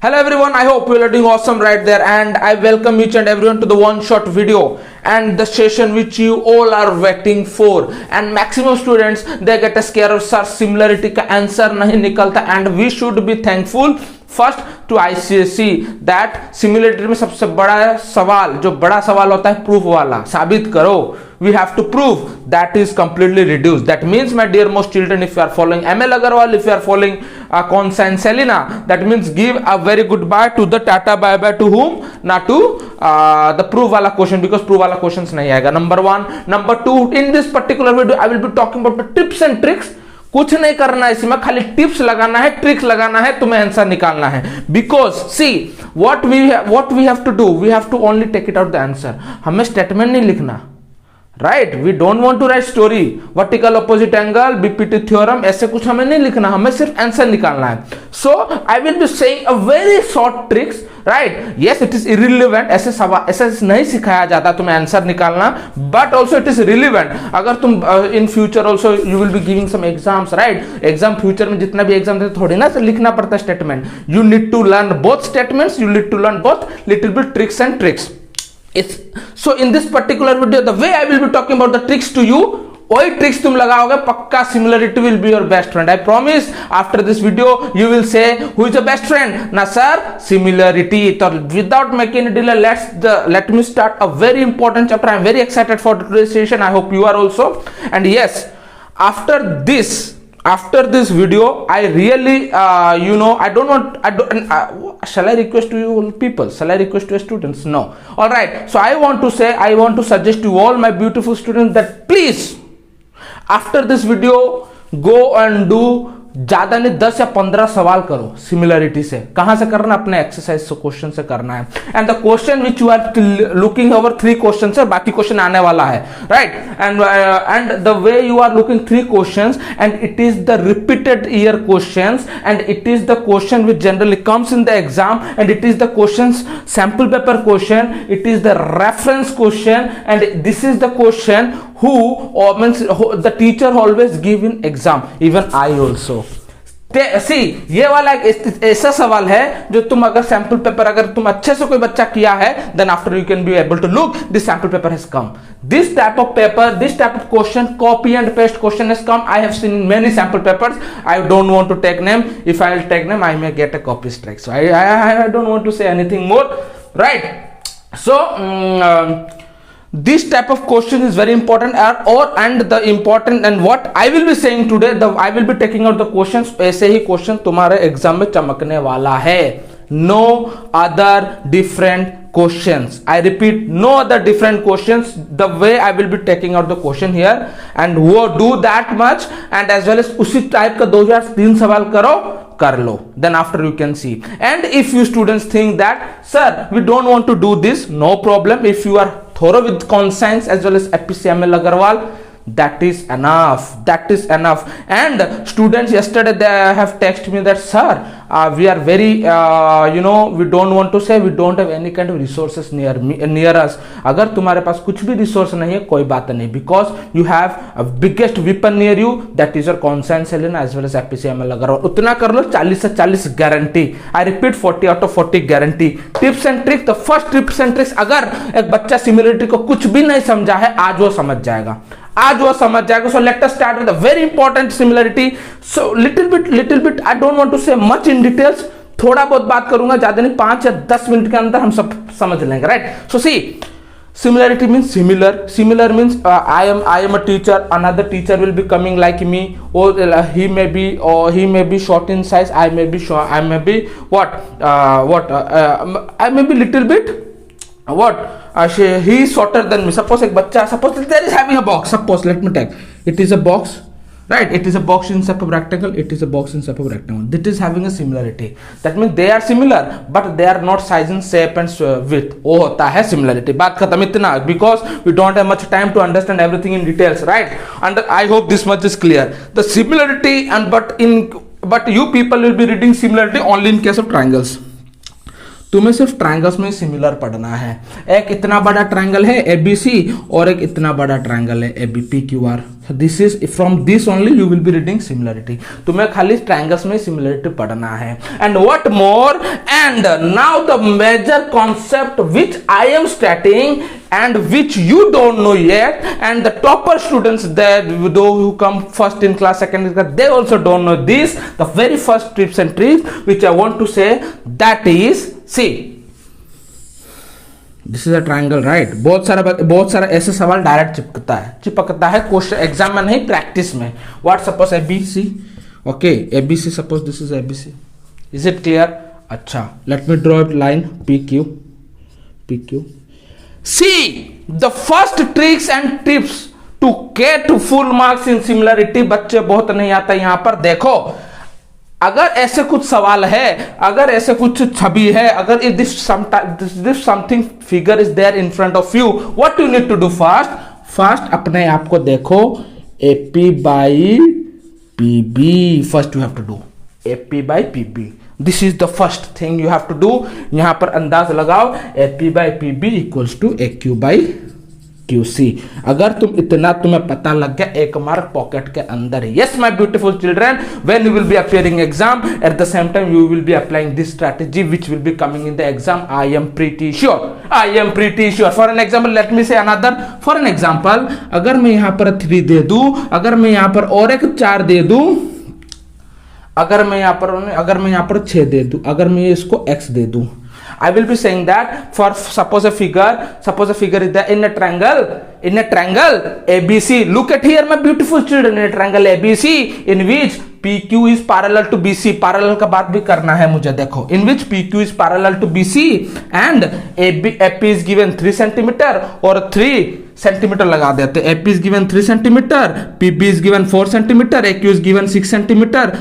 Hello everyone, I hope you are doing awesome right there, and I welcome each and everyone to the one shot video and the session which you all are waiting for. And maximum students they get a scare of sir similarity का answer नहीं निकलता, and we should be thankful first to ICSE that similarity में सबसे बड़ा सवाल जो बड़ा सवाल होता है प्रूफ वाला, साबित करो. We have to prove that is completely reduce. That means my dear most children, if you are following ML Agarwal, if you are following concise Selina, that means give a very good bye to the tata bye bye to whom, not to the proof वाला question, because proof वाला question नहीं आएगा. Number one. Number two, in this particular video I will be talking about the tips and tricks. कुछ नहीं करना है इसमें, खाली टिप्स लगाना है, ट्रिक्स लगाना है, तुम्हें आंसर निकालना है. Because see what we have to do, we have to only take it out the answer. हमें स्टेटमेंट नहीं लिखना, right. We don't want to write story, vertical opposite angle, BPT theorem, ऐसे कुछ हमें नहीं लिखना, हमें सिर्फ आंसर निकालना है. So I will be saying a very short tricks, right. Yes it is irrelevant, ऐसे सवाल ऐसे नहीं सिखाया जाता तुम्हें आंसर निकालना, but also it is relevant. अगर तुम in future also you will be giving some exams, right. Exam future में जितना भी एग्जाम देते थोड़ी ना लिखना पड़ता है statement. You need to learn both statements, you need to learn both little bit tricks and tricks. So in this particular video, the way I will be talking about the tricks to you, वही tricks तुम लगाओगे पक्का similarity will be your best friend. I promise after this video you will say who is the best friend ना sir similarity. तो without making delay let me start a very important chapter. I am very excited for today's session. I hope you are also. And yes after this video I really shall I request to you people, shall I request to your students? No. All right, so I want to suggest to all my beautiful students that please after this video go and do ज्यादा नहीं 10 या 15 सवाल करो similarity से. कहां से करना? अपने एक्सरसाइज से क्वेश्चन से करना है. And the question which you are looking over 3 question है, बाकी क्वेश्चन आने वाला है, right. And the way you are looking 3 questions and it is the repeated year questions and it is the question which generally comes in the exam and it is the question sample paper question, it is the reference question and this is the question who means the teacher always give in exam, even I also. सी ये वाला एक ऐसा सवाल है जो तुम अगर sample paper अगर तुम अच्छे से कोई बच्चा किया है, then after you can be able to look this sample paper has come. This type of paper, this type of question, copy and paste question has come. I have seen many sample papers. I don't want to take name. If I will take name I may get a copy strike. So I don't want to say anything more, right. So this type of question is very important and the important and what I will be saying today, I will be taking out the questions. ऐसे ही question तुम्हारे exam में चमकने वाला है. No other different questions. I repeat, no other different questions. The way I will be taking out the question here and वो do that much and as well as उसी type का 2 या 3 सवाल करो, कर लो. Then after you can see. And if you students think that sir we don't want to do this, no problem. If you are thorough with conscience as well as APCML Agarwal, that is enough. And students yesterday they have texted me that sir we are very we don't want to say we don't have any kind of resources near us. अगर तुम्हारे पास कुछ भी resource नहीं है कोई बात नहीं, because you have a biggest weapon near you, that is your conscience Selena as well as APCML Agarwal. उतना कर लो, 40 से 40 guarantee. I repeat 40 out of 40 guarantee. Tips and tricks, the first tips and tricks, अगर एक बच्चा similarity को कुछ भी नहीं समझा है आज वो समझ जाएगा. So let us start with a very important similarity. So little bit I don't want to say much in details. थोड़ा बहुत बात करूंगा, ज्यादा नहीं, 5 या 10 मिनट के अंदर हम सब समझ लेंगे, right. So see, similarity means similar means I am a teacher, another teacher will be coming like me, or he may be short in size, I may be little bit he is shorter than me. Suppose एक बच्चा, suppose there is having a box, suppose let me take, it is a box, right. It is a box in shape of rectangle, it is a box in shape of rectangle. That is having a similarity. That means they are similar but they are not size and shape and width. वो होता है similarity. बात खत्म इतना, because we don't have much time to understand everything in details, right. And I hope this much is clear. The similarity but you people will be reading similarity only in case of triangles. तुम्हें सिर्फ triangles में similar पढ़ना है. एक इतना बड़ा triangle है ABC और एक इतना बड़ा ट्रायंगल है ABPQR. This is from this only you will be reading similarity. तुम्हें खाली ट्रायंगल्स में सिमिलरिटी पढ़ना है. And what more, and now the major concept which I am starting and which you don't know yet, and the topper students that those who come first in class, second in class, they also don't know this. The very first tips and tricks which I want to say, that is, see, this is a triangle, right? बहुत सारा ऐसे सवाल direct चिपकता है question exam में नहीं, practice में. What suppose ABC, okay, ABC, suppose this is ABC. Is it clear? अच्छा, let me draw a line PQ. See, the first tricks and tips to get full marks in similarity, बच्चे बहुत नहीं आता यहां पर. देखो, अगर ऐसे कुछ सवाल है, अगर ऐसे कुछ छवि है, अगर this something figure is there in front of you, what you need to do first अपने आप को देखो, AP by PB, first you have to do AP by PB. This is the first thing you have to do. यहां पर अंदाज लगाओ, AP by PB equals to AQ by QC. अगर तुम्हें पता लग गया, एक मार्क पॉकेट के अंदर है. Yes my beautiful children, when you will B appearing exam, at the same time you will be applying this strategy which will be coming in the exam. I am pretty sure. For an example, let me से another. For an example, अगर मैं यहां पर 3 दे दूं, अगर मैं यहां पर और एक 4 दे दूं, अगर मैं यहां पर 6 दे दूं, अगर मैं इसको x दे दूं, I will be saying that for suppose a figure is there in a triangle ABC. Look at here, my beautiful children, in a triangle ABC in which PQ is parallel to BC. Parallel का बात भी करना है मुझे. देखो, in which PQ is parallel to BC and AP is given 3 centimetre और 3 centimetre लगा देते. AP is given 3 centimetre, PB is given 4 centimetre, AQ is given 6 centimetre,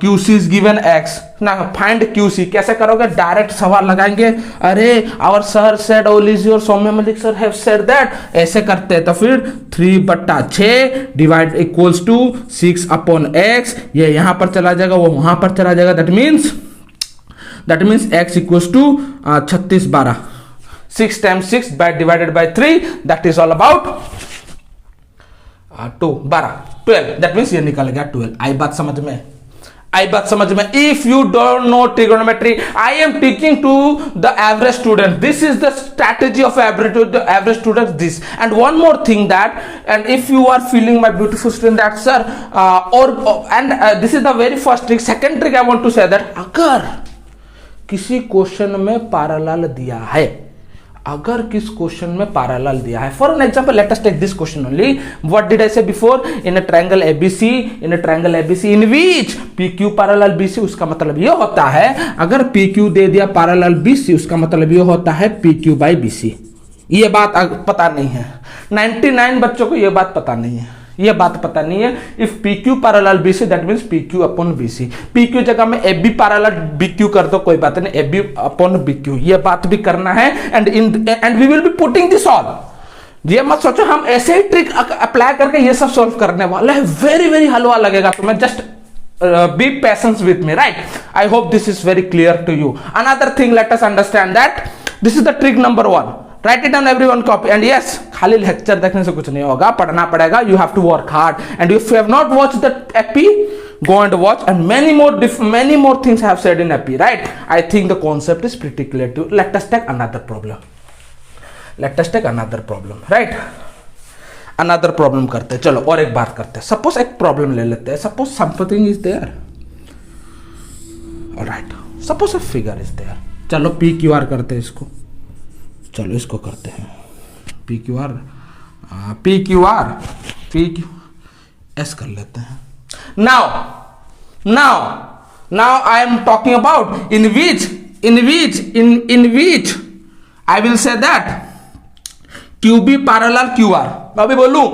QC is given X. ना फाइंड QC कैसे करोगे? Direct सवाल लगाएंगे. अरे hour sir said ओलिजी और Saumya Malik sir have said that, ऐसे करते हैं. तो फिर 3/6 डिवाइड इक्वल्स टू 6/x. ये यहां पर चला जाएगा, वो वहां पर चला जाएगा. That means x equals to 36/12. 6 times 6 divided by 3, that is all about 2, 12. That means ये निकल गया 12. आई बात समझ में? If you don't know trigonometry, I am teaching to the average student. This is the strategy of average students. This, and one more thing that, and if you are feeling, my beautiful student, that sir, this is the very first trick. Second trick I want to say that, अगर किसी question में parallel दिया है, अगर किस question में parallel दिया है, for an example let us take this question only. What did I say before? In a triangle ABC in which PQ parallel BC. उसका मतलब ये होता है, अगर PQ दे दिया पैरेलल BC, उसका मतलब ये होता है PQ by BC. ये बात पता नहीं है. 99 बच्चों को ये बात पता नहीं है. If PQ parallel BC, that means PQ upon BC. PQ जगह में AB पैरेलल BQ कर दो, कोई बात नहीं, AB अपॉन BQ. ये बात भी करना है. And we will be putting this all. ये मत सोचो हम ऐसे ही ट्रिक अप्लाई करके ये सब सॉल्व करने वाले हैं. वेरी वेरी हलवा लगेगा तुम्हें. Just be patient with me, right? I hope this is very clear to you. Another thing, let us understand that this is the trick number 1. Write it down, everyone copy. And yes, खाली lecture देखने से कुछ नहीं होगा, पढ़ना पड़ेगा. You have to work hard. And if you have not watched the AP, go and watch. And many more things I have said in AP, right? I think the concept is pretty clear to you. Let us take another problem. Right? Another problem करते हैं. चलो और एक बात करते हैं. Suppose एक problem ले लेते हैं. Suppose something is there. Alright. Suppose a figure is there. चलो PQR करते हैं इसको. चलो इसको करते हैं PQR S कर लेते हैं. Now I am talking about in which I will say that QB parallel QR. अभी बोलूं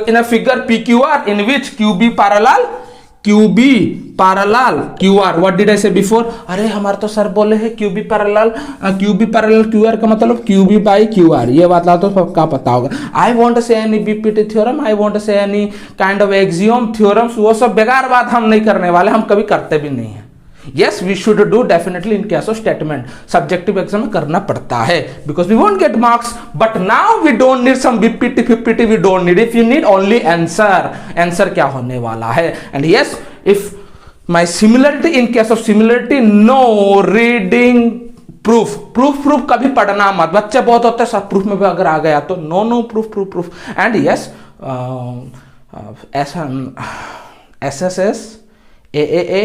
in a figure PQR in which QB parallel QR. What did I say before? अरे हमारे तो सर बोले हैं QB parallel QR का मतलब QB by QR. ये बात तो सबका पता होगा. I won't say any BPT theorem, I won't say any kind of axiom theorems. वो सब बेकार बात हम नहीं करने वाले, हम कभी करते भी नहीं है. Yes, we should do definitely in case of statement. Subjective exam में करना पड़ता है because we won't get marks. But now we don't need some BPT, PPT. We don't need. If you need only answer, answer क्या होने वाला है? And yes, if my similarity in case of similarity, no reading proof. Proof कभी पढ़ना मत. बच्चे बहुत होते हैं सब proof में भी अगर आ गया तो no proof. And yes, SSS, AAA,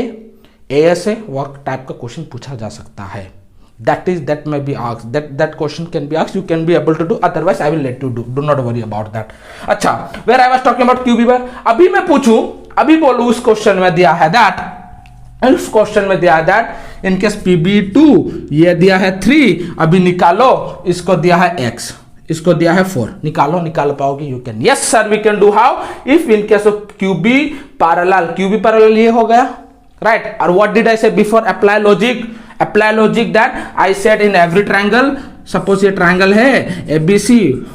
ASA work type का क्वेश्चन पूछा जा सकता है. that may be asked, that question can be asked. You can be able to do, otherwise I will let you do not worry about that. अच्छा, where I was talking about QB bar, अभी मैं पूछूं, अभी बोलूं उस question में दिया है that, उस क्वेश्चन में दिया है that in case PB2 ये दिया है 3, अभी निकालो, इसको दिया है x, इसको दिया है 4, निकाल पाओगे? You can. Yes sir, we can do. How? If in case of QB parallel ये हो गया, right? Or what did I say before? Apply logic that I said in every triangle. Suppose ये triangle है ABC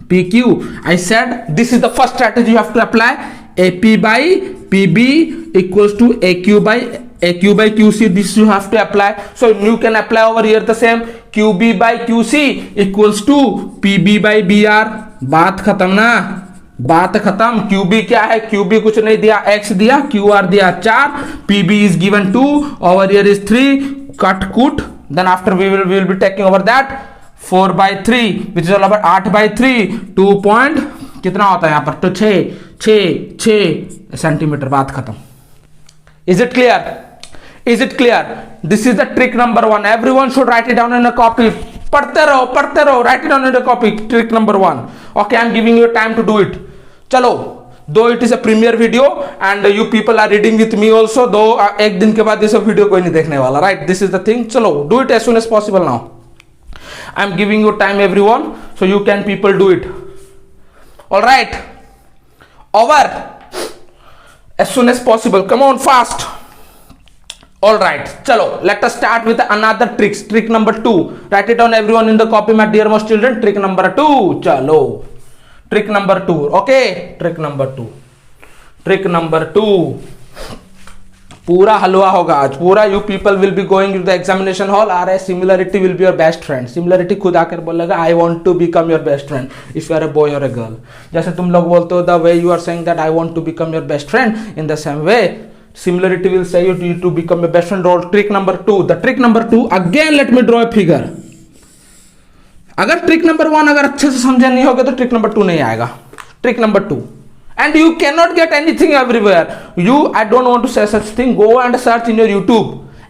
PQ, I said this is the first strategy you have to apply. AP by PB equals to AQ by QC. This you have to apply. So you can apply over here the same. QB by QC equals to PB by BR. बात खत्म ना, बात खत्म. QB क्या है? QB कुछ नहीं दिया, X दिया, QR दिया 4, PB is given 2, over here is 3, cut. Then after we will be taking over that 4 by 3 which is all about 8 by 3, 2 point कितना होता है यहाँ पर? तो 6 सेंटीमीटर. बात खत्म. Is it clear? This is the trick number 1. Everyone should write it down in a copy. पढ़ते रहो, write it down in a copy. Trick number 1. Okay, I'm giving you time to do it. चलो, though it is a premiere video and you people are reading with me also, though एक दिन के बाद ये सब video कोई नहीं देखने वाला, right? This is the thing. चलो, do it as soon as possible now. I'm giving you time everyone, so you can people do it. All right, over as soon as possible. Come on, fast. All right, chalo, let us start with another tricks. Trick number 2. Write it down everyone in the copy, my dear most children. Trick number 2. Chalo, trick number 2. Okay, trick number 2. पूरा हलवा होगा आज, पूरा. You people will be going to the examination hall. Similarity will be your best friend. Similarity खुद आकर बोलेगा I want to become your best friend if you are a boy or a girl. जैसे तुम लोग बोलते हो the way you are saying that I want to become your best friend, in the same way similarity will say you to become your best friend. Roll trick number 2. The trick number 2, again let me draw a figure. अगर trick number 1 अगर अच्छे से समझे नहीं होगा तो trick number 2 नहीं आएगा. Trick number 2. And you cannot get anything everywhere. I don't want to say such thing. Go and search in your YouTube.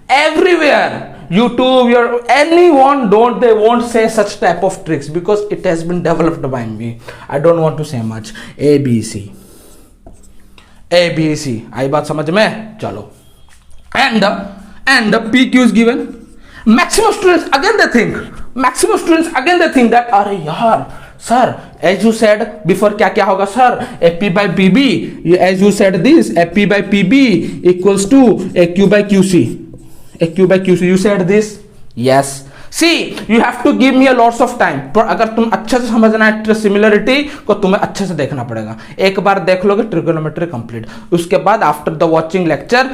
Everywhere. YouTube, anyone they won't say such type of tricks because it has been developed by me. I don't want to say much. ABC. आई बात समझ में? चलो. And the PQ is given. Maximum students again they think that अरे यार sir, as you said before क्या होगा sir? AP by PB, as you said this, AP by PB equals to AQ by QC. You said this? Yes. See, you have to give me a lots of time. पर अगर तुम अच्छे से समझना है similarity को, तुम्हें अच्छे से देखना पड़ेगा. एक बार देख लोगे ट्रिगोनोमेट्री कंप्लीट. उसके बाद after the watching lecture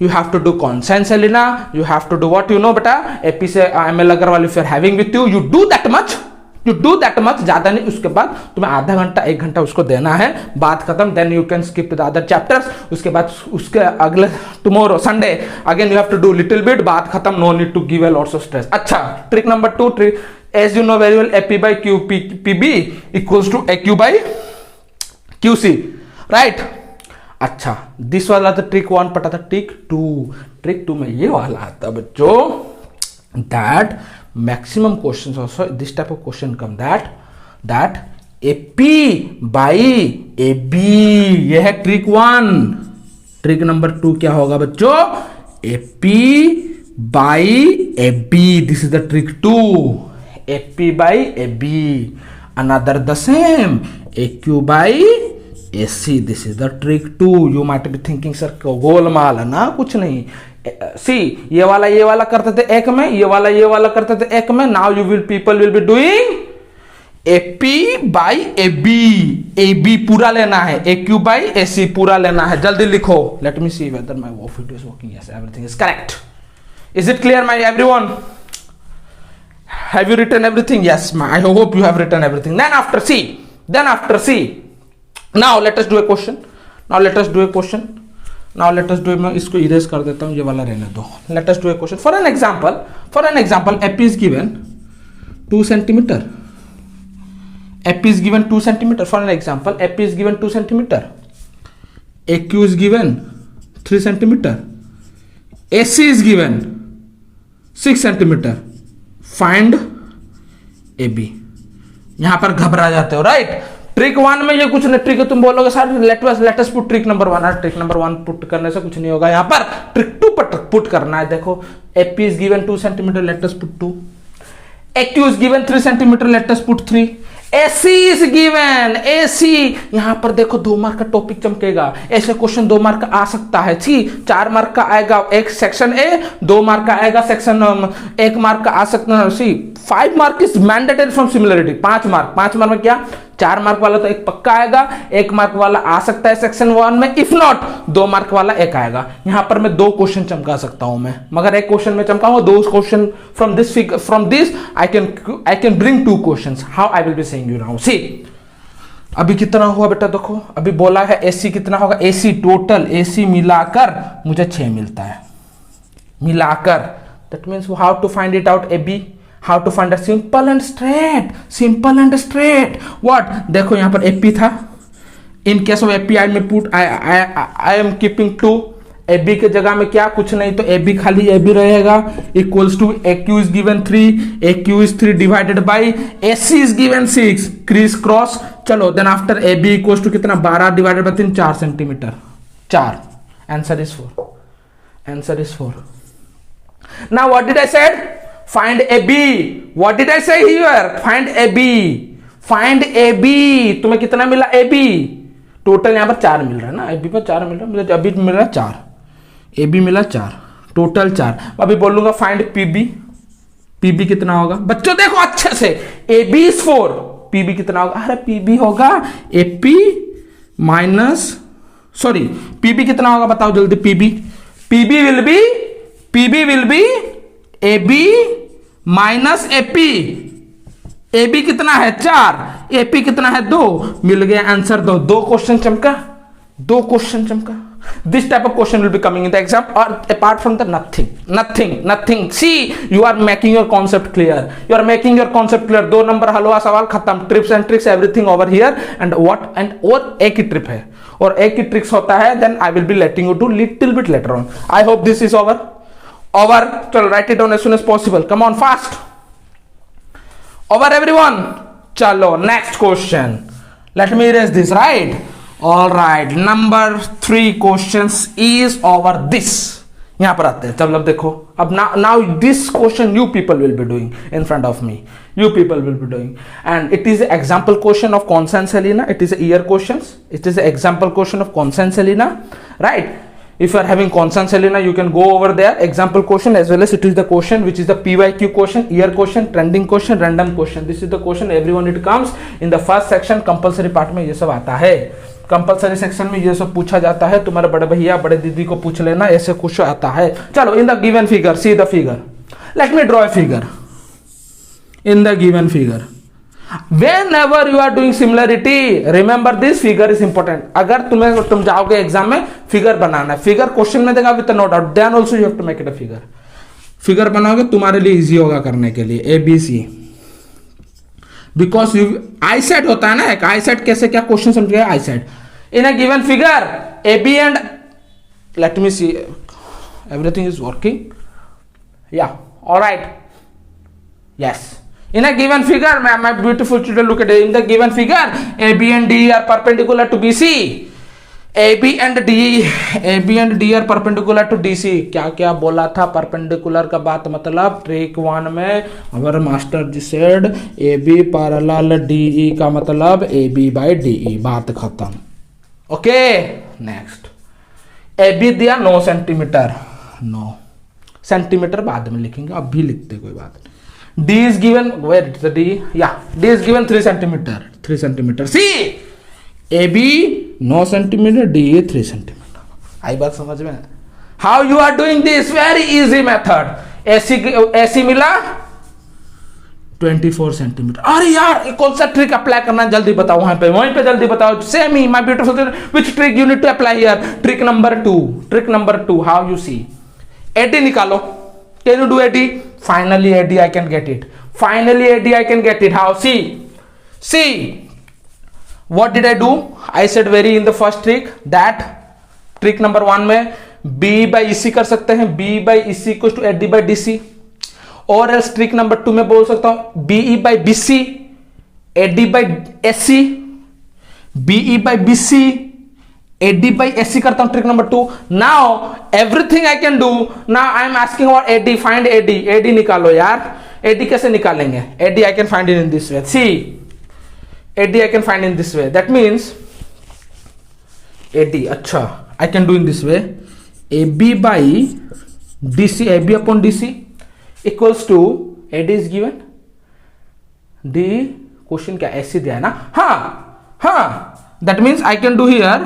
you have to do conscience Elena, you have to do what you know बेटा. AP से ML Agrawal if you are having with you do that much, ज्यादा नहीं. उसके बाद तुम्हें आधा घंटा 1 घंटा उसको देना है. बात खत्म. Then you can skip to the other chapters. उसके बाद उसके अगले tomorrow Sunday again you have to do little bit. बात खत्म. No need to give a lots of stress. अच्छा, trick number 2. Trick as you know very well, AP by PB equals to AQ by QC, राइट? अच्छा, this वाला था trick 1. पता था trick 2 में ये वाला आता बच्चों, that maximum questions also this type of question come that AP by AB. ये है ट्रिक 1. ट्रिक नंबर 2 क्या होगा बच्चों? AP by AB. This is the trick 2. AP by AB. Another the same. AQ by AC. This is the trick 2. You might be thinking sir Golmaal है ना, कुछ नहीं. सी, ये वाला करते थे एक में, ये वाला करते थे एक में. Now people will be doing AP by AB पूरा लेना है, AQ बाई AC पूरा लेना है। जल्दी लिखो। Let me see whether my video is working. Yes, everything is correct. Is it clear my everyone? Have you written everything? Yes, I hope you have written everything. Then after C, now let us do a question. मैं इसको erase कर देता हूं, ये वाला रहने दो। Late us do a question. For an example AP is given 2 centimeter. AP is given 2 centimeter. For an example, AP is given 2 centimeter. AQ is given 3 centimeter. AC is given 6 centimeter. Find AB. यहां पर घबरा जाते हो, right? Trick 1 में ये कुछ नहीं, trick तुम बोलोगे sir let us put trick number 1। Trick number 1 put करने से कुछ नहीं होगा। यहां पर ट्रिक 2 पुट करना है। देखो, AP is given 2 centimeter. Let us put 2. AQ is given 3 centimeter. Let us put 3. AC is given, AC यहां पर देखो 2 मार्क का टॉपिक चमकेगा। ऐसे क्वेश्चन 2 मार्क का आ सकता है। 4 मार्क का आएगा एक सेक्शन ए, 2 मार्क का आएगा सेक्शन 1 मार्क का आ सकता है। 5 mark is mandatory from similarity. 5 mark में क्या, 4 मार्क वाला तो एक पक्का आएगा, 1 मार्क वाला आ सकता है सेक्शन 1 में। इफ नॉट 2 मार्क वाला एक आएगा। यहां पर मैं 2 क्वेश्चन चमका सकता हूं मैं, मगर एक क्वेश्चन में चमकाऊंगा। 2 question from this I can bring 2 questions. How I will be saying you now. See अभी कितना हुआ बेटा, देखो अभी बोला है AC कितना होगा। AC टोटल AC मिलाकर मुझे 6 मिलता है, मिलाकर। That means how to find it out AB, how to find simple and straight. What, देखो यहां पर AP था। In case of AP I में put I am keeping 2। AB के जगह में क्या, कुछ नहीं, तो AB खाली AB रहेगा। Equals to AQ is given 3, AQ is 3 divided by AC is given 6, criss cross. चलो then after AB equals to कितना, 12 divided by 3, 4 centimetre. 4, answer is 4। Now what did I said? Find AB. What did I say here? Find AB. तुम्हें कितना मिला AB? Total यहां पर 4 मिल रहा है ना, AB पर 4 मिल रहा है, मुझे अभी मिल रहा है 4। AB मिला 4, टोटल 4। अभी बोलूंगा फाइंड PB कितना होगा? बच्चों देखो अच्छे से, AB is 4, PB कितना होगा? अरे PB होगा AP माइनस, सॉरी PB कितना होगा बताओ जल्दी। PB will be AB minus AP। AB कितना है 4, AP कितना है 2, मिल गया आंसर 2। 2 क्वेश्चन चमका। This type of question will be coming in the exam, or apart from the nothing. See, you are making your concept clear. 2 number हलवा सवाल खत्म। Trips and tricks everything over here. And और एक ही trip है और एक ही tricks होता है। Then I will be letting you to little bit later on. I hope this is over. चलो write it down as soon as possible. Come on fast. Over everyone. चलो next question. Let me erase this, right? All right. Number 3 questions is over this. यहां पर आते हैं। चलो अब देखो, अब now this question you people will be doing in front of me. You people will be doing, and it is an example question of Constance Helena. It is a year questions. It is an example question of Constance Helena, right? If you are having Constance Helena, you can go over there. Example question as well as it is the question which is the PYQ question, year question, trending question, random question. This is the question everyone it comes in the first section. Compulsory part में ये सब आता है। Compulsory section में ये सब पूछा जाता है। तुम्हारे बड़े भैया बड़े दीदी को पूछ लेना, ऐसे कुछ आता है। चलो इन the given figure, see the figure. Late me draw a figure in the given figure. Whenever you are doing similarity, remember this figure is important. अगर तुम जाओगे एग्जाम में फिगर बनाना है, फिगर क्वेश्चन में देगा with no doubt, then also you have to make it a figure. Figure बनाओगे तुम्हारे लिए इजी होगा करने के लिए। ABC, because you I set होता है ना एक, आई सेट कैसे क्या क्वेश्चन समझिएगा। I set in a given figure AB and let me see everything is working, या alright, yes. In a given figure, my beautiful children, look at it. In the given figure, AB and D are perpendicular to BC. AB and D are perpendicular to DC. क्या क्या बोला था perpendicular का बात, मतलब trick 1 में हमारे master जी said AB parallel DE का मतलब AB by DE, बात खत्म। ओके नेक्स्ट, AB दिया 9 सेंटीमीटर, 9 सेंटीमीटर बाद में लिखेंगे, अब भी लिखते कोई बात नहीं। D is given, where is the D? Yeah, D is given 3 centimeter. 3 centimeter. See, AB 9 centimeter, D 3 centimeter. आई बात समझ में? How you are doing this? Very easy method. AC मिला 24 सेंटीमीटर. अरे यार कौन सा ट्रिक अप्लाई करना जल्दी बताओ, वहीं पे जल्दी बताओ. सेम ही my beautiful. Which trick you need to apply here? Trick number 2. Trick number 2. How you see? AD निकालो. Can you do AD? Finally AD I can get it. Finally AD I can get it. How? See what did I do? I said very in the first trick that trick number 1 में B by EC कर सकते हैं. B by EC equals to AD by DC. और else trick number 2 में बोल सकता हूं BE by BC AD by SC. BE by BC AD by SC करता हूं trick number 2. Now everything I can do. Now I am asking about AD. Find AD. AD निकालो यार. AD कैसे निकालेंगे? AD I can find it in this way. See AD I can find in this way. That means AD अच्छा I can do in this way. AB by DC, AB upon DC equals to AD is given. D question क्या ऐसे दिया है ना? हाँ that means I can do here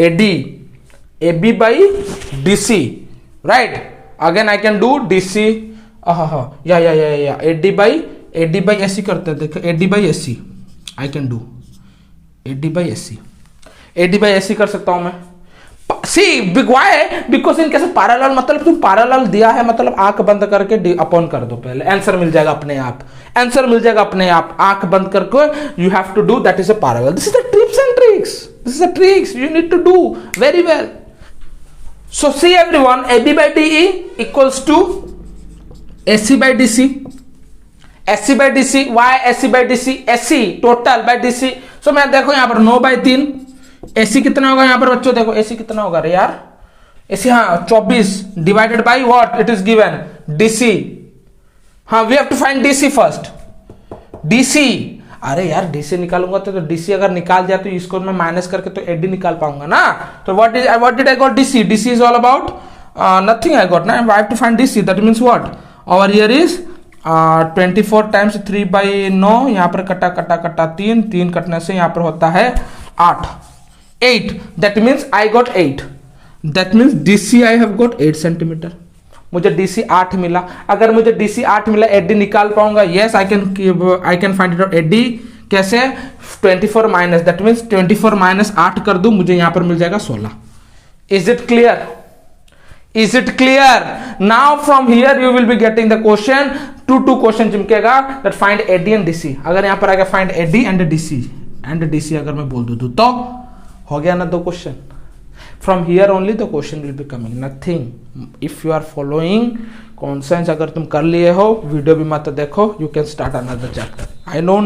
AD AB by DC, right? Again I can do DC. yeah AD by AC करते हैं. देखो AD by AC I can do AD by AC. AD by AC कर सकता हूं मैं. सी why? Because इनके साथ parallel, मतलब तुम पैरेलल दिया है मतलब आंख बंद करके अपॉन कर दो. पहले आंसर मिल जाएगा अपने आप. आंसर मिल जाएगा अपने आप. आंख बंद करके you have to do that is a parallel. This is the tips and tricks. This is the tricks you need to do very well. So see everyone, AB by DE equals to AC by DC. SC by DC. Why SC by DC? SC total by DC. सो मैं देखो यहां पर 9 by 3. AC कितना होगा यहाँ पर बच्चों? देखो AC कितना होगा रे यार? AC 24 divided by what? It is given DC. We have to find DC first. DC. अरे यार DC निकालूंगा तो DC अगर निकाल दिया तो इसको मैं माइनस करके तो AD निकाल पाऊंगा ना. तो what did I got? DC. DC is all about nothing I got ना. I have to find DC. That means what? Our here is 24 times 3 by 9. यहाँ पर कटा 3 कटने से यहाँ पर होता है 8. That means I got 8. That means DC I have got 8 centimetre. मुझे DC 8 मिला. अगर मुझे DC 8 मिला, AD निकाल पाऊंगा? Yes, I can find it out. AD कैसे? 24 माइनस. That means 24 माइनस 8 कर दूं, मुझे यहां पर मिल जाएगा 16. Is it clear? Is it clear? Now from here you will be getting the question. two question चिमकेगा that find AD and DC. अगर यहां पर आएगा find AD and DC अगर मैं बोल दूं तो हो गया ना 2 question. From here only the question will be coming. Nothing. If you are following concepts, अगर तुम कर लिए हो, वीडियो भी मत देखो, you can start another chapter. I no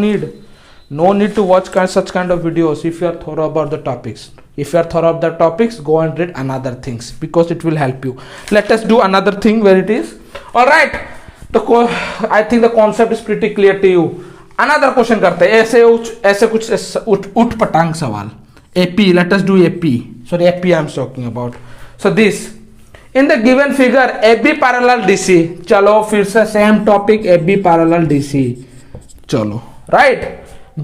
need to watch such kind of videos if you are thorough about the topics. If you are thorough about the topics, go and read another things because it will help you. Let us do another thing where it is. All right. I think the concept is pretty clear to you. Another question करते हैं. ऐसे कुछ उठ पटांग सवाल. AP, let us do AP. Sorry, AP I am talking about. So this, in the given figure, AB parallel DC. चलो फिर से same topic, AB parallel DC. चलो, right?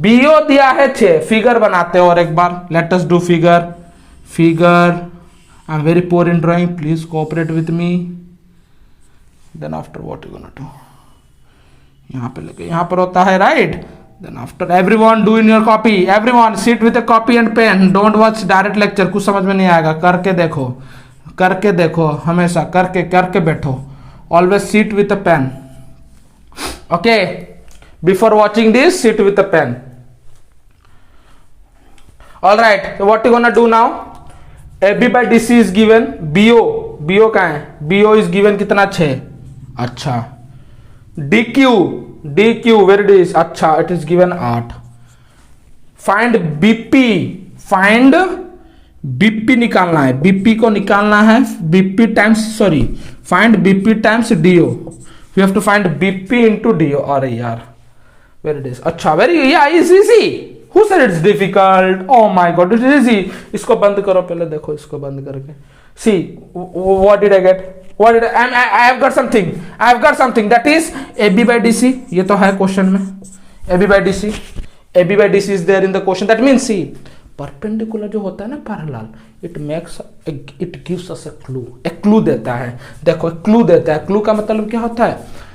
BO दिया है 6. फिगर बनाते हैं और एक बार. Let us do figure. I am very poor in drawing. Please cooperate with me. Then after what you gonna do? यहाँ पे लगे, यहाँ पर होता है right? Then after everyone do in your copy. Everyone sit with a copy and pen. Don't watch direct lecture. कुछ समझ में नहीं आएगा. करके देखो हमेशा. करके बैठो. Always sit with a pen. Okay. Before watching this, sit with a pen. All right. So what you gonna do now? AB by DC is given. BO कहाँ है? BO is given कितना? 6. अच्छा. DQ where it is? अच्छा, it is given 8. Find BP. निकालना है. BP को निकालना है. Find BP times DO. We have to find BP into DO. अरे यार, where it is? अच्छा, very easy. Who said it's difficult? Oh my God, it is easy. इसको बंद करो पहले, देखो इसको बंद करके. See, what did I get? What did I have got something. I have got something. That is AB by DC. ये तो है क्वेश्चन में. AB by DC. AB by DC is there in the question. That means see, perpendicular जो होता है ना parallel, it gives us a clue. एक clue देता है. देखो एक clue देता है. Clue का मतलब क्या होता है?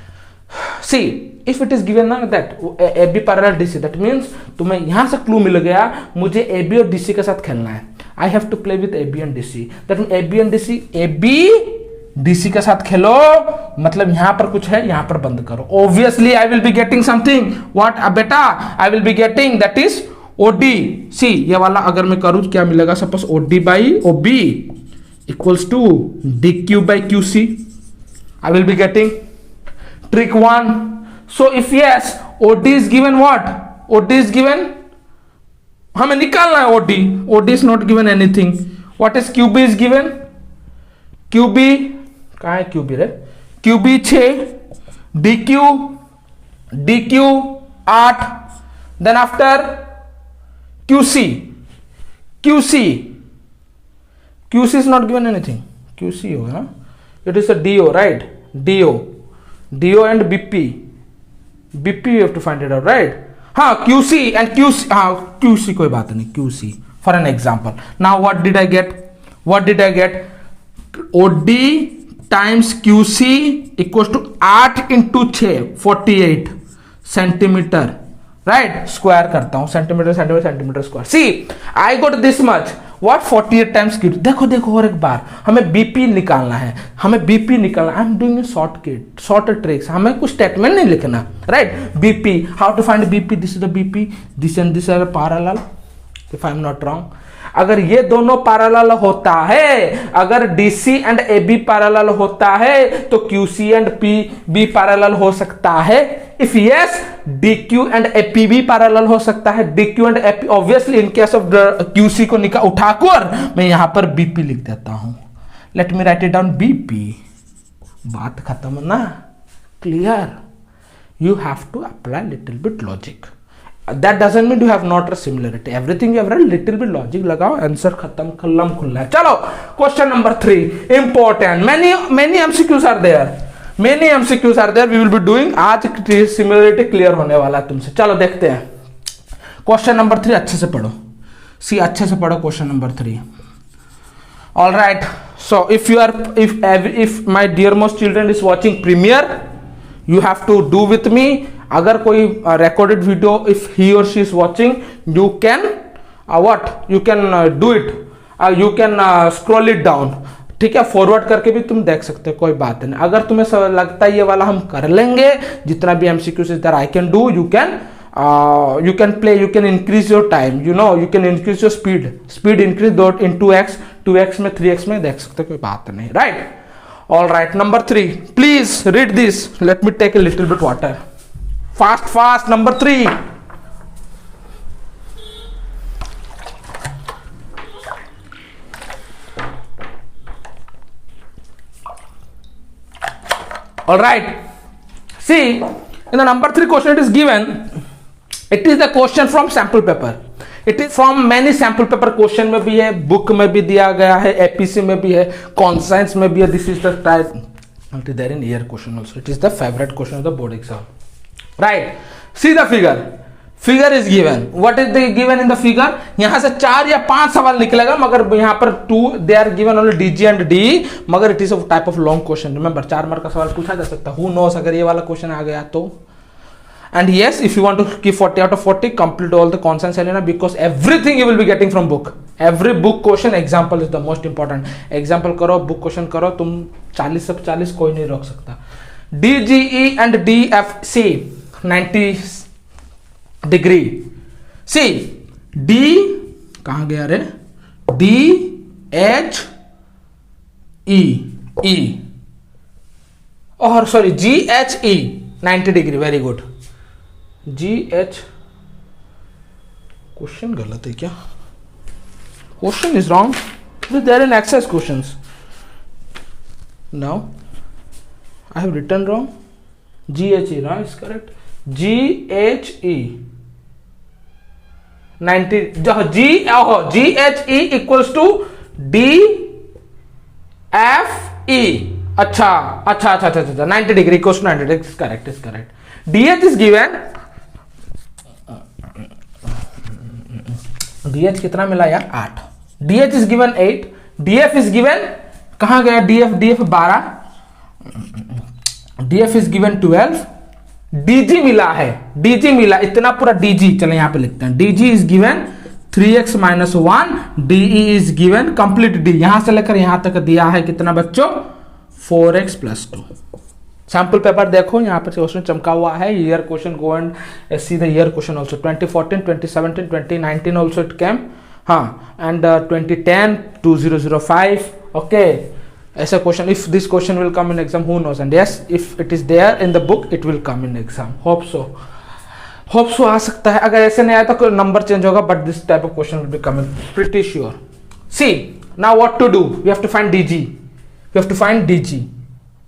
See, if it is given that AB parallel DC, that means तुम्हें यहाँ से clue मिल गया, मुझे AB और DC के साथ खेलना है. I have to play with AB and DC. That means AB and DC, AB DC के साथ खेलो, मतलब यहाँ पर कुछ है, यहाँ पर बंद करो. Obviously, I will be getting something. What बेटा? I will be getting that is OD. See, ये वाला अगर मैं करूँ क्या मिलेगा? Suppose OD by OB equals to DQ by QC. I will be getting trick 1. So if yes, OD is given what? OD is given, हमें निकालना है OD. OD is not given anything. What is QB is given? QB कहाँ है QB रे? QB 6, DQ 8. Then after QC is not given anything. QC होगा ना? It is a DO, right? DO and BP you have to find it out, right? हाँ QC and QC, हाँ QC कोई बात नहीं, QC for an example. Now what did I get? OD times QC equals to 8 into 6, 48 centimetre, right? Square करता हूँ, centimetre square. See, I got this much. What 48 times Q? देखो और एक बार हमें BP निकालना है. I am doing short tricks. हमें कुछ स्टेटमेंट नहीं लिखना, right? BP, how to find BP? This is the BP, this and this are parallel, if I am not wrong. अगर ये दोनों पैरेलल होता है, अगर DC एंड AB पैरेलल होता है, तो QC एंड PB पैरेलल हो सकता है. If yes, DQ and AP भी पैरेलल हो सकता है. DQ and AP obviously in case of QC को उठाकर मैं यहां पर BP लिख देता हूं. Let me write it down BP. बात खत्म ना? Clear? You have to apply little bit logic. That doesn't mean you have not a similarity. Everything you have read little bit logic लगाओ, आंसर खत्म, कलम खुला है. चलो question number 3 important. Many MCQs are there. We will be doing. आज similarity clear होने वाला है तुमसे. चलो देखते हैं क्वेश्चन नंबर 3. अच्छे से पढ़ो. अच्छे से पढ़ो question number 3. All right. So if my dearmost children is watching premiere, you have to do with me. अगर कोई recorded video, if he or she is watching, you can do it. You can scroll it down. ठीक है, forward करके भी तुम देख सकते हो, कोई बात नहीं. अगर तुम्हें लगता है ये वाला हम कर लेंगे, जितना भी MCQ से I can do, you can play, you can increase your time, you can increase your speed increase in 2x में 3x में देख सकते हो, कोई बात नहीं, right? All right, number 3, please read this. Let me take a little bit water. Fast, number 3. All right. See, in the number 3 question it is given. It is the question from sample paper. It is from many sample paper question में भी है, book में भी दिया गया है, APC में भी है, conscience में भी है. This is the type. It is there in year question also. It is the favorite question of the board exam. Right. See the figure. Figure is given. What is the given in the figure? यहाँ से 4 या 5 सवाल निकलेगा, मगर यहाँ पर 2 they are given only DG and D, मगर it is a type of long question. Remember 4 mark का सवाल पूछा जा सकता है. Who knows अगर ये वाला क्वेश्चन आ गया तो. And yes, if you want to keep 40 out of 40, complete all the consonants, Selena, because everything you will be getting from book. Every book question example is the most important. Example करो, book question करो, तुम 40 से 40 कोई नहीं रोक सकता. D, G, E and D, F, C 90 degree. See D कहाँ गया रे? D, H, E और sorry G, H, E 90 degree. Very good. G, H question गलत है क्या? Question is wrong. There in exercise questions. Now I have written wrong. G, H, E, no, is correct. G, H, E. 90, G H E equals to D F E. अच्छा अच्छा अच्छा अच्छा अच्छा 90 degree equals to 90 degree, correct is correct. D H is given, D H कितना मिला यार 8, D H is given 8, D F is given, कहां गया D F, D F 12, D F is given 12, DG मिला है, डीजी मिला इतना पूरा डीजी, चले यहां पे लिखते हैं, DG is given 3x - 1, DE is given complete D, यहां से लेकर यहां तक दिया है कितना बच्चों 4x + 2। सैंपल पेपर देखो यहां पर क्वेश्चन चमका हुआ है, year question, go and see the year question also, 2014, 2017, 2019 also it came, हाँ, एंड 2010, 2005, ओके, ऐसा question, if this question will come in exam who knows, and yes if it is there in the book it will come in exam, hope so आ सकता है, अगर ऐसे नहीं आया तो नंबर चेंज होगा, but this type of question will be coming pretty sure. See now what to do, we have to find DG, we have to find DG,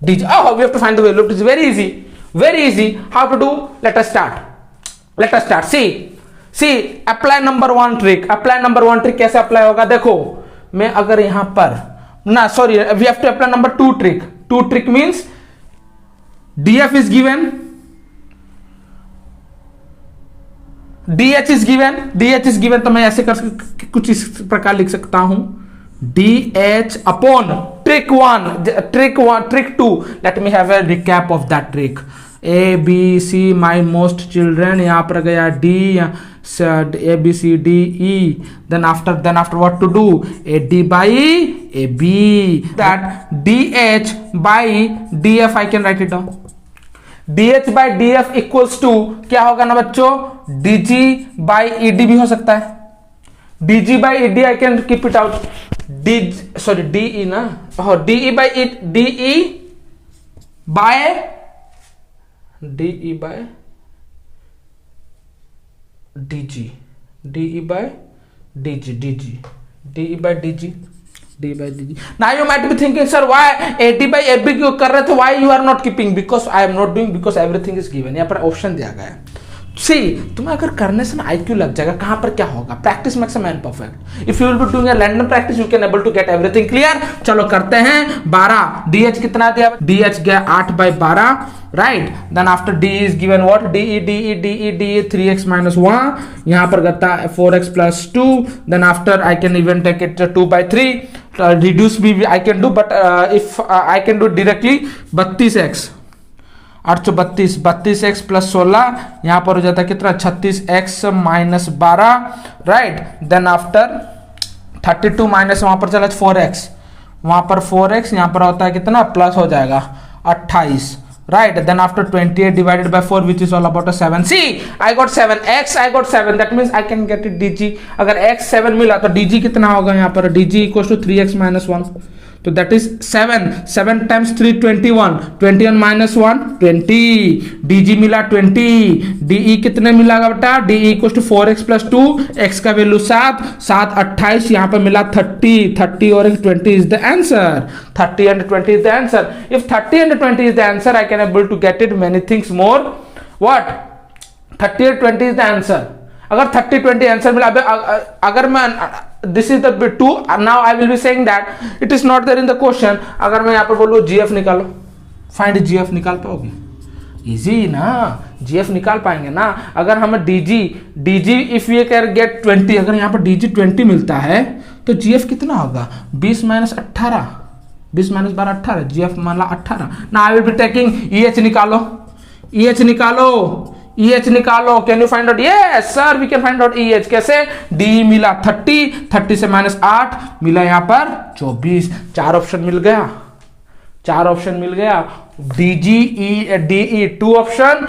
oh we have to find the value, it is very easy, how to do, let us start, see apply number one trick, कैसे apply होगा, देखो मैं अगर यहां पर ना, sorry, we have to apply number two trick means df is given, dh is given, तो मैं ऐसे कर कुछ इस प्रकार लिख सकता हूं, dh upon trick 2, let me have a recap of that trick, a b c my most children, यहां पर गया d, a b c d e, then after what to do, a d by a b, that dh by df I can write it down, dh by df equals to क्या होगा ना बच्चों, dg by ed भी हो सकता है, dg by ed I can keep it out, de ना, de by dg. Now you might be thinking, sir, why AD by AB क्यों कर रहे थे, why you are not keeping, because I am not doing, because everything is given, यहाँ पर option दिया गया है। सी तुम्हें अगर करने से ना IQ लग जाएगा, कहां पर क्या होगा, practice makes a man perfect, if you will be doing a random practice you can able to get everything clear. चलो करते हैं 12, डीएच कितना दिया, डीएच गया 8/12, right, then after D is given what, DE 3x - 1, यहां पर गता 4x + 2, then after I can even take it 2/3, reduce भी I can do, but if I can do directly 32x, 32x + 16, यहां पर हो जाता है कितना 36x - 12, right, then after 32 minus वहां पर चला 4x, वहां पर 4x, यहां पर होता है कितना प्लस हो जाएगा 28, right, then after 28 divided by 4 which is all about a 7, see I got 7, I got 7, that means I can get it dg, अगर x 7 मिला तो dg कितना होगा, यहाँ पर dg equals to 3x - 1, तो that is 7 times 3 21, 21 - 1 20, dg मिला 20, de कितने मिला बेटा, de equals to 4x + 2, x का वैल्यू 7 28, यहाँ पर मिला 30 और 20 is the answer, 30 and 20 is the answer, if 30 and 20 is the answer I can able to get it many things more, what 30 and 20 is the answer, अगर 30 20 answer मिला, अगर मैं this is the 2, now I will be saying that it is not there in the question, अगर मैं यहां पर बोलूं GF निकालो, फाइंड जीएफ, निकाल पाओगे, इजी ना, जीएफ निकाल पाएंगे ना, अगर हमें DG if we can get 20, अगर यहां पर डीजी 20 मिलता है तो जीएफ कितना होगा 20 - 18, 20 - 12 18, जीएफ मान ला 18, ना I will be taking EH निकालो, can you find out, yes sir we can find out EH, कैसे, डी मिला 30 से -8 मिला यहाँ पर 24, 4 ऑप्शन मिल गया, DG DE 2 option,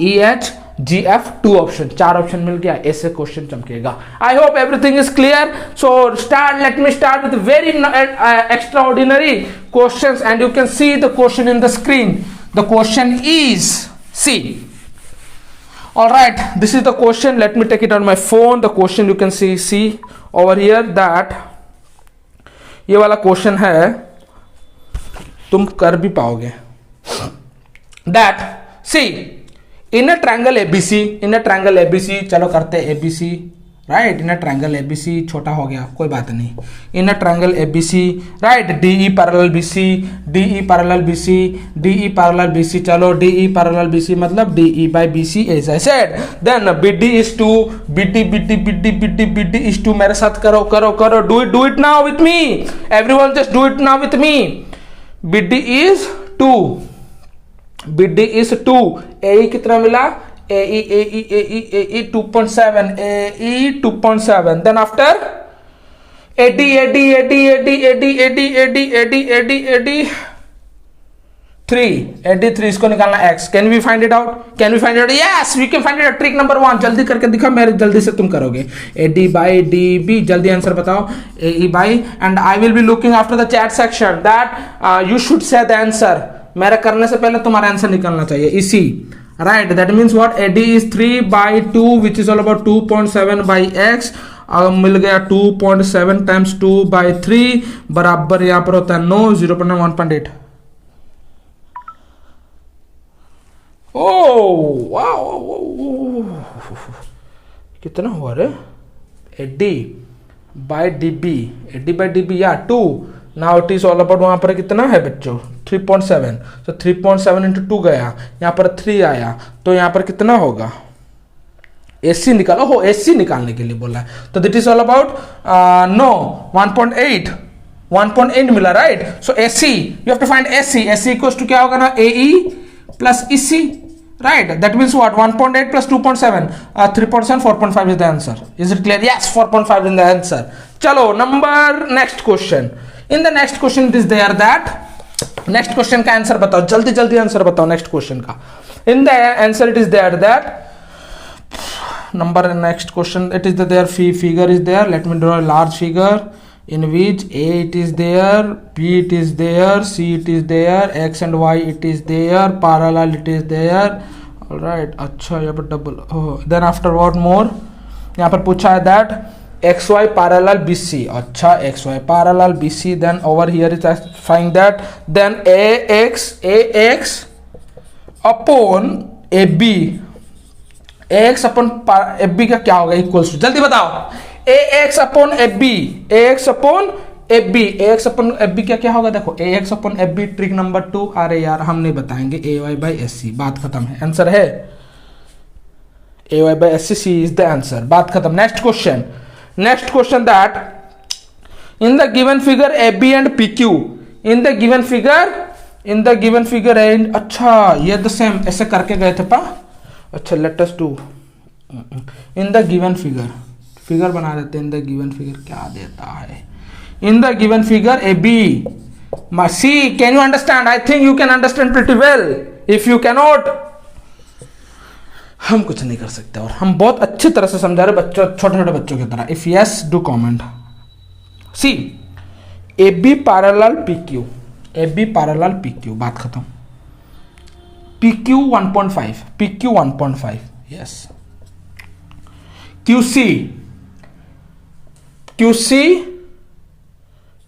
EH GF 2 option, 4 option मिल गया, ऐसे क्वेश्चन चमकेगा। I hope everything is clear, so let me start with very extraordinary questions and you can see the question in the screen, the question is, see, all right, this is the question, let me take it on my phone, the question you can see over here that ये वाला question है, तुम कर भी पाओगे, that see in a triangle ABC, चलो करते हैं ABC, right, in a triangle ABC, छोटा हो गया कोई बात नहीं, in a triangle ABC, right, DE parallel BC, DE parallel BC, DE parallel BC, चलो डीई पैरेलल बीसी मतलब DE by BC as I said. Then BD is 2, BD BD BD BD BD is 2, मेरे साथ करो करो करो, do it now with me, everyone just do it now with me. BD is 2, BD is 2, ए कितना मिला, AE 2.7, AE 2.7, then after AD 3, इसको निकालना x, can we find it out, yes we can find it out, trick number 1, जल्दी करके दिखा, मेरे जल्दी से तुम करोगे, AD by DB, जल्दी आंसर बताओ, AE by, and I will be looking after the chat section that you should say the answer, मेरा करने से पहले तुम्हारा आंसर निकलना चाहिए इसी, right, that means what, AD is 3 by 2 which is all about 2.7 by x, मिल गया 2.7 times 2 by 3 बराबर यहां पर होता है 9, 0.9, 1.8। ओ वाओ, कितना हुआ रे, AD by DB, AD by DB या 2, now it is all about, वहां पर कितना है बच्चों 3.7, तो 3.7 इंटू 2 गया, यहाँ पर 3 आया, तो यहाँ पर कितना होगा, एसी निकालो, हो एसी निकालने के लिए बोला है, तो that is all about no 1.8 मिला, right, so AC you have to find AC equals to क्या होगा ना, AE plus EC, right, that means what, 1.8 plus 2.7, 3.7, 4.5 is the answer, is it clear, yes 4.5 is the answer। चलो number next question, in the next question it is there that, next question का answer बताओ, जल्दी जल्दी answer बताओ next question का, in the answer it is there that number next question it is there, figure is there, let me draw a large figure in which A it is there, B it is there, C it is there, X and Y it is there, parallel it is there, all right, अच्छा यहाँ पर double, oh, then after what more, यहाँ पर पूछा है that XY parallel BC, अच्छा XY parallel BC, then over here is find that, then AX upon AB, AX upon AB का क्या होगा, इक्वल्स टू, जल्दी बताओ, AX upon AB, AX upon AB, AX upon AB क्या होगा, देखो AX upon AB trick number 2, अरे यार हम नहीं बताएंगे, AY by SC, बात खत्म है, आंसर है AY by SC, C is the answer, बात खत्म। Next question that in the given figure AB and PQ, in the given figure and, अच्छा ये the same ऐसे करके गए थे पा, अच्छा let us do in the given figure बना देते हैं, in the given figure क्या देता है, in the given figure AB, see can you understand, I think you can understand pretty well, if you cannot हम कुछ नहीं कर सकते, और हम बहुत अच्छी तरह से समझा रहे बच्चों, छोटे छोटे बच्चों की तरह, if yes do comment. See AB parallel PQ, बात खत्म, PQ 1.5, yes, QC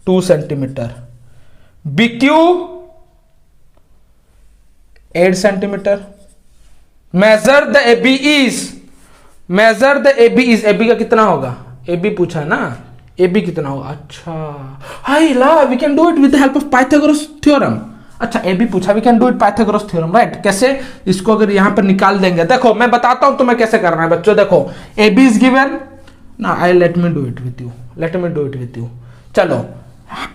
2 centimetre, BQ 8 centimetre, measure the AB is, AB का कितना होगा, AB पूछा है ना, AB कितना होगा, अच्छा हाय ला, we can do it with the help of Pythagoras theorem, अच्छा AB पूछा, we can do it Pythagoras theorem, right, कैसे, इसको अगर यहां पर निकाल देंगे, देखो मैं बताता हूं तुम्हें कैसे करना है बच्चों, देखो AB इज गिवन ना, let me do it with you, चलो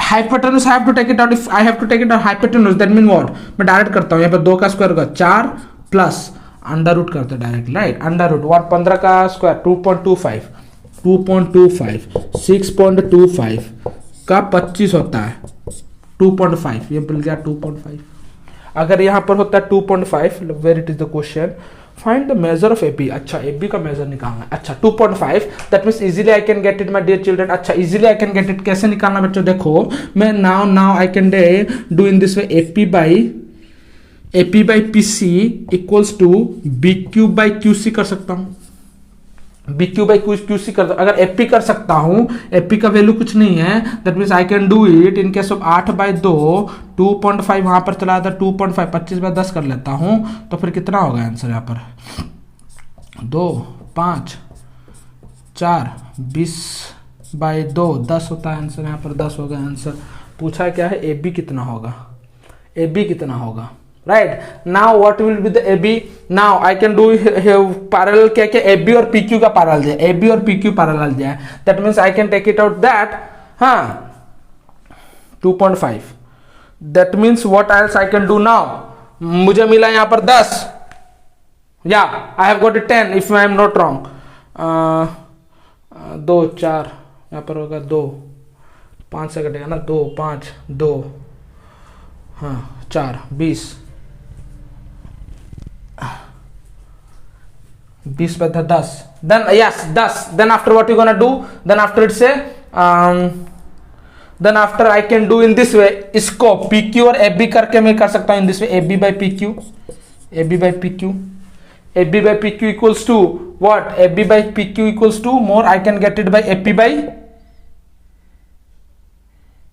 hypotenuse I have to take it out, if I have to take it out hypotenuse that mean what, मैं डायरेक्ट करता हूं, यहां पर 2 का स्क्वायर होगा 4 प्लस अंडर रूट करते डायरेक्ट, राइट, अंडर रूट 15 का स्क्वायर 2.25, 6.25 का 25 होता है 2.5, ये मिल गया 2.5, अगर यहाँ पर होता है 2.5, where it is the question, find the measure of AB, अच्छा AB का मेजर निकालना, अच्छा 2.5, that means easily I can get it my dear children, अच्छा easily I can get it, कैसे निकालना बच्चों, देखो मैं now I can do in this way, AP by PC equals to BQ by QC कर सकता हूं, BQ by QC कर, अगर AP कर सकता हूं, AP का वैल्यू कुछ नहीं है, that means I can do it in case of 8/2, 2.5 वहां पर चला था 2.5, 25/10 कर लेता हूं, तो फिर कितना होगा आंसर यहाँ पर, 2, 5, 4 20/2 10 होता है आंसर, यहाँ पर 10 होगा आंसर। पूछा क्या है ए बी कितना होगा, ए बी कितना होगा, right. Now what will be the A B, now I can do parallel, क्या क्या ए बी और पी क्यू का पैरेलल दिया, ए बी और पी क्यू पैरेलल दिया है, that means I can take it out that, हाँ 2.5, that means what else I can do now, मुझे मिला यहाँ पर 10, या I have got 10 if I am not wrong, 2 4 यहाँ पर होगा 2 5 से कटेगा ना, 2 5 2 हाँ 4 20 20/10, then yes 10, then after what you gonna do, then after it say then after I can do in this way, इसको PQ और AB करके मैं कर सकता हूँ in this way, AB/PQ, AB/PQ, AB/PQ equals to what, AB/PQ equals to more I can get it by AP,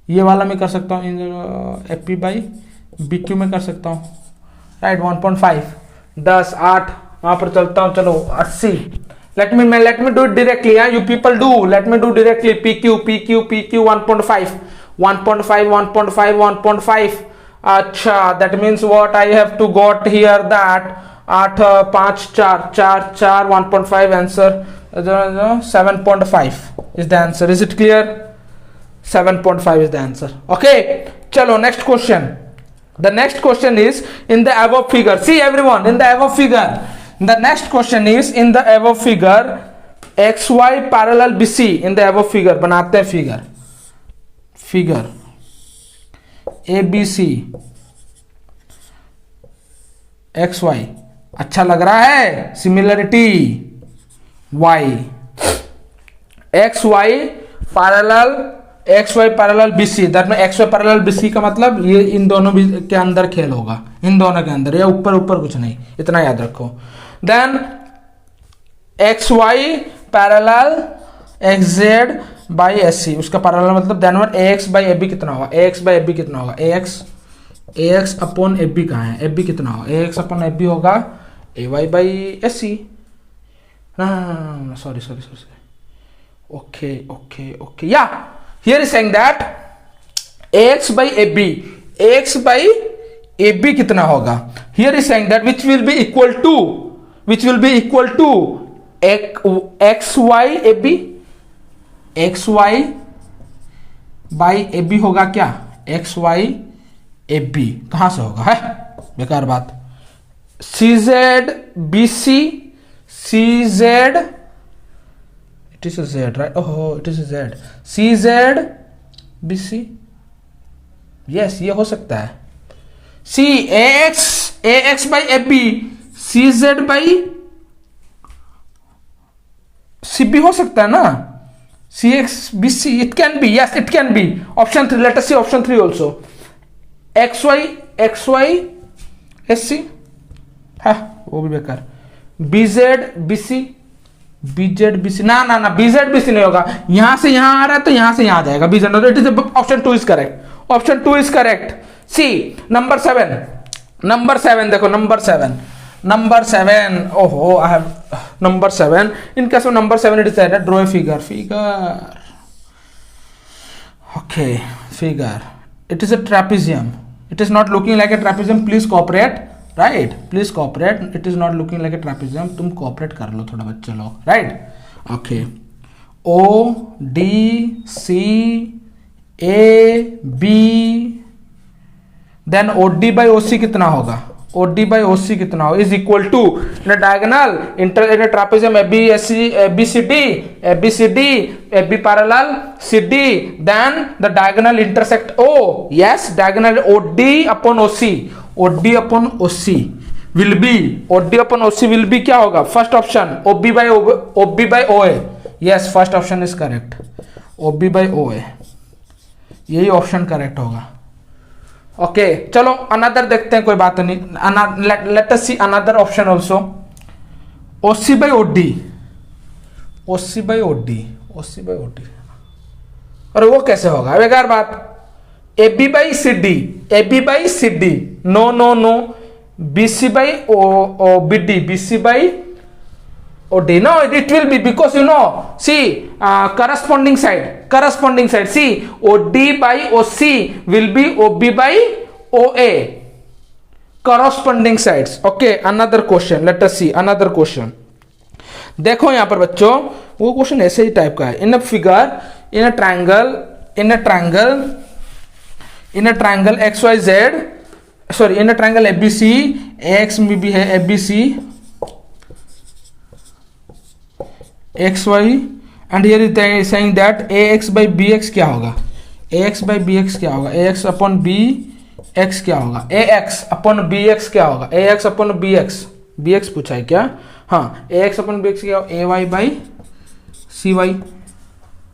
ये वाला मैं कर सकता हूँ AP/BQ में कर सकता हूँ, राइट 1.5 10 8 वहां पर चलता हूँ, चलो 80, let me do it directly, you people do, let me do directly, PQ 1.5 अच्छा, that means what I have to got here that 8 5 4 4 4 1.5 answer 7.5 is the answer, is it clear, 7.5 is the answer, okay। chalo next question, the next question is in the above figure, see everyone, in the above figure, the next question is in the above figure XY parallel BC, in the above figure बनाते हैं figure ABC XY, अच्छा लग रहा है, similarity Y XY parallel BC, that में XY parallel BC का मतलब ये इन दोनों के अंदर खेल होगा, इन दोनों के अंदर, या ऊपर कुछ नहीं, इतना याद रखो। देन XY पैरेलल XZ/SC, उसका पैरेलल मतलब देन AX/AB कितना होगा, AX/AB कितना होगा, AX/AB कहाँ है, AB कितना होगा, AX/AB होगा AY/SC, no, sorry, okay, yeah, here is saying that AX/AB कितना होगा, here is saying that which will be equal to XY/AB होगा क्या, XY/AB कहां से होगा, है बेकार बात, CZ/BC it is a Z, right, oh it is a Z, CZ/BC, yes ये हो सकता है, C AX/AB CZ/CB हो सकता है ना, CX/BC, it can be, yes it can be, option 3, let us see option 3 also, XY/SC हाँ वो भी बेकार, BZ/BC ना BZ/BC नहीं होगा, यहां से यहां आ रहा है तो यहां से यहां जाएगा, BZ, it is option 2 is correct, option 2 is correct. See number 7 देखो, नंबर 7 ओहो I have number 7, in case of number 7 it is that draw a figure okay, figure, it is a trapezium, it is not looking like a trapezium, please cooperate, right, please cooperate, it is not looking like a trapezium, तुम cooperate कर लो थोड़ा बच्चे लोग, right, okay, ODCAB, then OD/OC कितना होगा, OD/OC कितना होगा is equal to diagonal inter in trapezium ABCD AB parallel CD, then the diagonal intersect O, yes, diagonal OD/OC will be क्या होगा, first option OB/OA, yes first option is correct, OB/OA यही option correct होगा। Okay चलो another देखते हैं, कोई बात नहीं, let us see another option also, OC/OD, अरे वो कैसे होगा, बेकार बात, AB/CD, no, BC/OBD, BC/OBD O D. No, it will be, because you know, see, corresponding side. See, OD by OC will be OB by OA. Corresponding sides. Okay, another question. Let us see another question. देखो यहाँ पर बच्चों, वो question ऐसे ही type का है. In a figure, in a triangle XYZ, sorry, in a triangle ABC, AX में भी है ABC, XY, and here is saying that AX by BX क्या होगा? AX by BX क्या होगा? AX upon BX क्या होगा? AX upon BX क्या होगा? AX upon BX पूछा है क्या? हाँ, AX upon BX क्या होगा? AY by CY.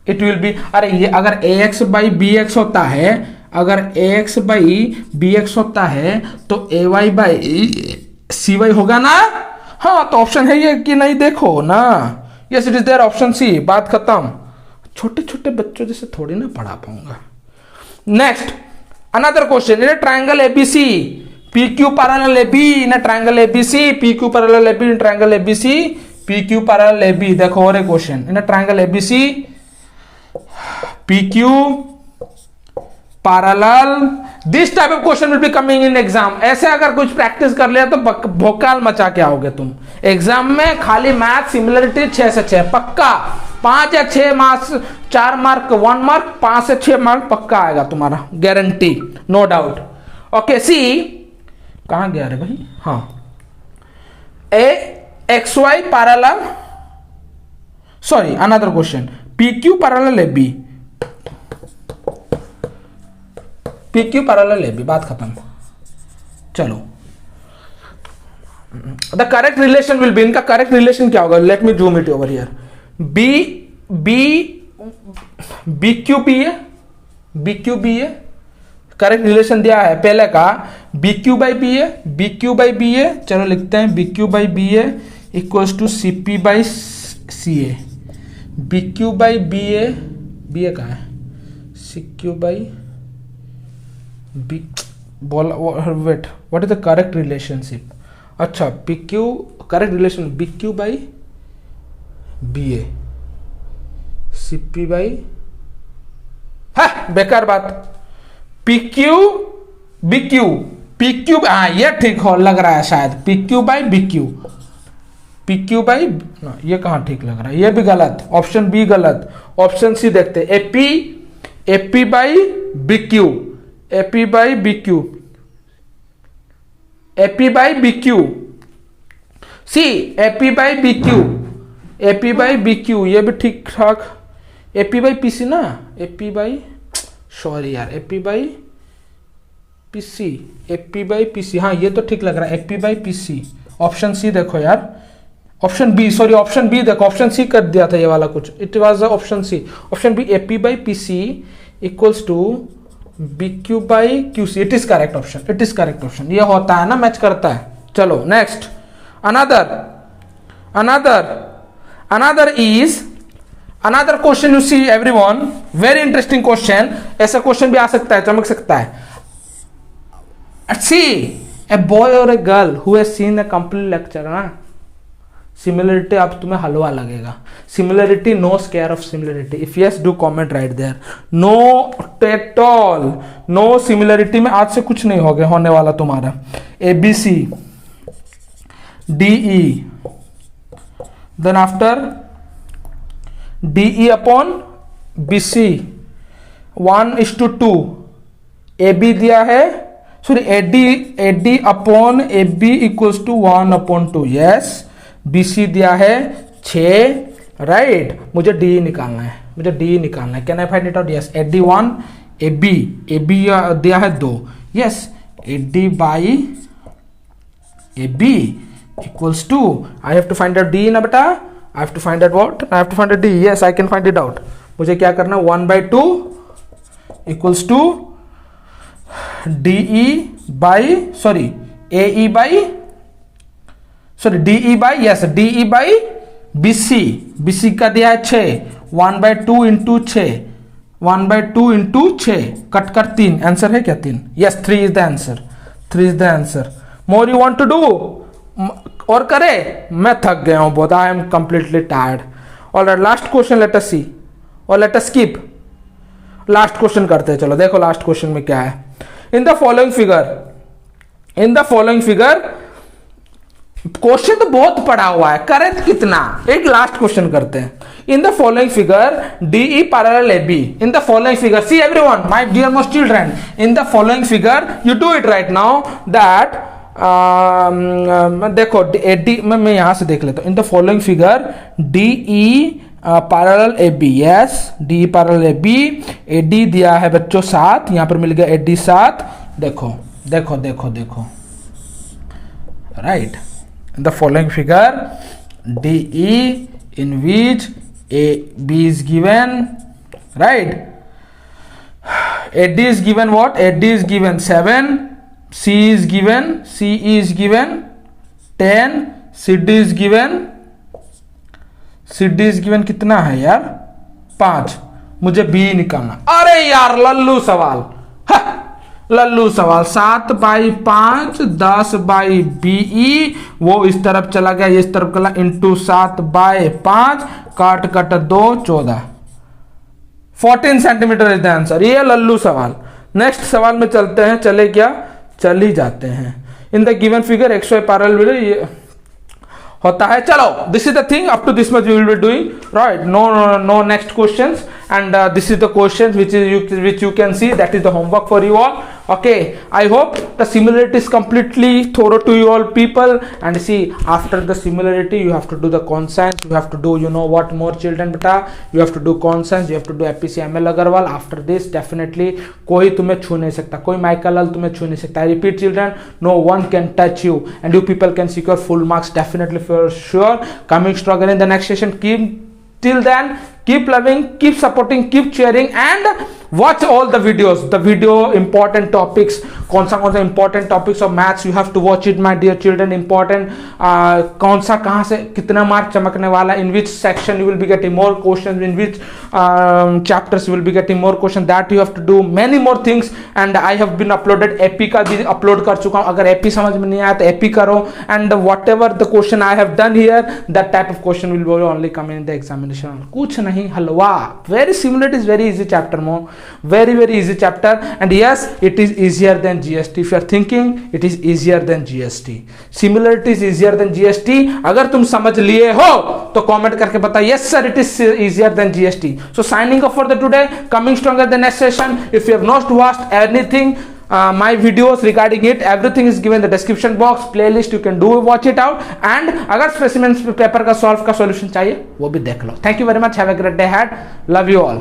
It will be, अरे ये अगर AX by BX होता है, अगर AX by BX होता है तो AY by CY होगा ना? हाँ, तो ऑप्शन है ये कि नहीं, देखो ना. Yes, it is there, option C. बात खत्म. छोटे छोटे बच्चों जैसे थोड़ी ना पढ़ा पाऊंगा. Next, another question. In triangle ABC, PQ parallel AB. In triangle ABC, PQ parallel AB. In triangle ABC, PQ parallel AB. देखो और एक question. In triangle ABC, PQ parallel. This type of question will be coming in exam. ऐसे अगर कुछ practice कर लिया तो भोकाल मचा के आओगे तुम एग्जाम में. खाली मैथ सिमिलरिटी 6 से 6 पक्का. 5 या 6 मार्क्स, 4 मार्क 1 मार्क, 5 से 6 मार्क पक्का आएगा तुम्हारा, गारंटी, नो डाउट. ओके, सी कहां गया रे भाई? हाँ, XY parallel, sorry, another question. PQ parallel AB, PQ parallel AB. बात खत्म. चलो, the correct relation will be, इनका करेक्ट रिलेशन क्या होगा? Let me zoom it over here. BQ है. करेक्ट रिलेशन दिया है पहले का. BQ by BA. चलो लिखते हैं BQ by BA equals to CP by CA. BQ by BA कहाँ है? CQ by B. Wait, what is the correct relationship? अच्छा, PQ correct relation BQ by BA, CP by, बेकार बात. PQ BQ, हाँ ये ठीक हो लग रहा है शायद. PQ by ये कहाँ ठीक लग रहा है? ये भी गलत. ऑप्शन बी गलत. ऑप्शन सी देखते. AP by BQ. C AP by BQ ये भी ठीक ठाक. AP by PC ना, AP by, सॉरी यार, AP by PC. हाँ, ये तो ठीक लग रहा है. AP by PC. Option C देखो यार. Option B, sorry, option B देखो. ऑप्शन सी कर दिया था ये वाला कुछ. It was option C. Option B, AP by PC equals to BQ by QC. It is correct option. ये होता है ना, मैच करता है. चलो next. Another question. You see everyone, very interesting question. ऐसा क्वेश्चन भी आ सकता है, चमक सकता है. सी ए बॉय और a girl who has seen the complete lecture. ना सिमिलरिटी, अब तुम्हें हलवा लगेगा. Similarity, no scare of similarity. If yes, do comment right there. No at all, no similarity में आज से कुछ नहीं होने वाला तुम्हारा. ABC DE, then after DE upon BC 1:2. AB दिया है, sorry, AD upon AB equals to 1/2. Yes. BC दिया है 6, राइट. मुझे DE निकालना है. Can I find it out? Yes. AD1 AB दिया है 2. Yes. AD by AB equals to, I have to find out D ना बेटा. I have to find out what? I have to find out D. Yes, I can find it out. मुझे क्या करना? 1/2 equals to DE by, sorry, AE by, sorry, DE by, yes, DE by BC का दिया है 6. 1/2 into 6, 1/2 into 6, cut कर 3. Answer है क्या? 3. Yes, 3 is the answer. More you want to do? और करे, मैं थक गया हूं बहुत, I am completely tired. Alright, last question let us see और let us skip. Last question करते हैं, चलो देखो लास्ट क्वेश्चन में क्या है। In the following figure, question तो बहुत पड़ा हुआ है, करे कितना, एक लास्ट क्वेश्चन करते हैं। In the following figure DE parallel AB, in the following figure, see everyone my dear most children, in the following figure you do it right now that देखो AD मैं यहां से देख लेता हूं। In the following figure DE parallel AB, yes DE parallel AB, AD दिया है बच्चों 7, यहां पर मिल गया AD 7, देखो देखो देखो देखो right. In the following figure DE in which AB is given, right, AD is given what, AD is given 7, CE is given 10, CD is given कितना है यार 5, मुझे B निकालना। अरे यार लल्लू सवाल, लल्लू सवाल, 7/5 10/BE, वो इस तरफ चला गया, इस तरफ चला, इंटू 7/5, काट 2 14, 14 सेंटीमीटर इज द आंसर। ये लल्लू सवाल। नेक्स्ट सवाल में चलते हैं, चले क्या, चल ही जाते हैं। In the given figure XY parallel, ये होता है। चलो this is the thing, up to this much we will be doing, right, no next questions, and this is the questions which you can see, that is the homework for you all. Okay, I hope the similarity is completely thorough to you all people, and see after the similarity you have to do the consonants, you have to do, you know what more children beta, you have to do consonants, you have to do APCML Agarwal. After this definitely कोई तुम्हें छू नहीं सकता, कोई Michael लाल तुम्हें छू नहीं सकता। I repeat children, no one can touch you and you people can secure full marks definitely for sure. Coming strong in the next session. Till then, keep loving, keep supporting, keep cheering, and watch all the videos. The video important topics, कौन सा important topics of maths, you have to watch it my dear children. Important कौन सा कहाँ से कितना mark चमकने वाला, in which section you will be getting more questions, in which chapters you will be getting more questions, that you have to do many more things. And I have been uploaded AP का भी upload कर चुका हूँ, अगर AP समझ में नहीं आया तो AP करो, and whatever the question I have done here, that type of question will be only come in the examination. कुछ नहीं, हलवा, very similar, it is very easy chapter mo, very easy chapter, and yes it is easier than GST. If you are thinking it is easier than GST, similarity is easier than GST. अगर तुम समझ लिए हो तो comment करके बता, yes sir it is easier than GST. So signing off for the today, coming stronger the next session. If you have not watched anything my videos regarding it, everything is given in the description box, playlist, you can do watch it out, and अगर specimen paper का solve का solution चाहिए वो भी देख लो। Thank you very much, have a great day, had love you all.